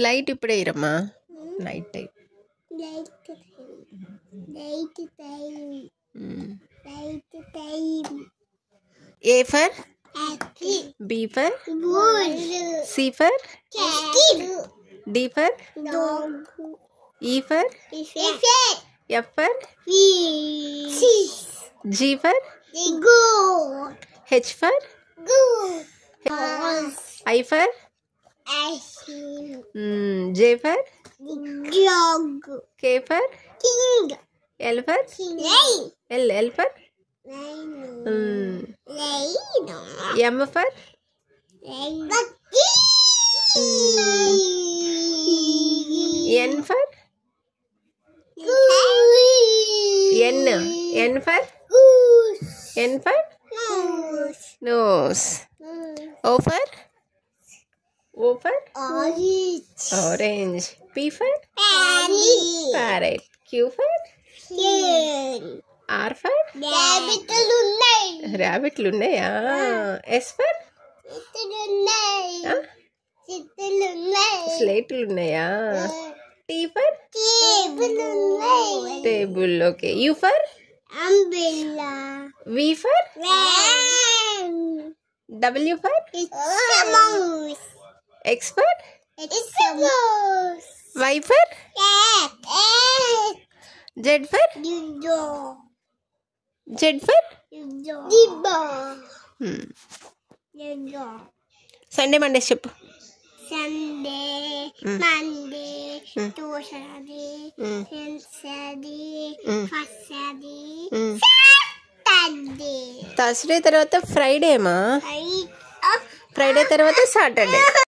Light ఇప్పుడే ఇరమ్మా night time A for B for C for D for E for F for G for H for I for J for K for L for L for M for N for N for nose. O for orange. P for parrot. Q for R for rabbit lunnaya. S for slate lunnaya. T for table. Okay. U for umbrella. V for W for mouse. X for mouse. Y for cat. Z for Sunday Monday చెప్పు Sunday, Monday, Tuesday, Wednesday, Thursday, Saturday. Thursday తర్వాత Friday మా Friday తర్వాత Saturday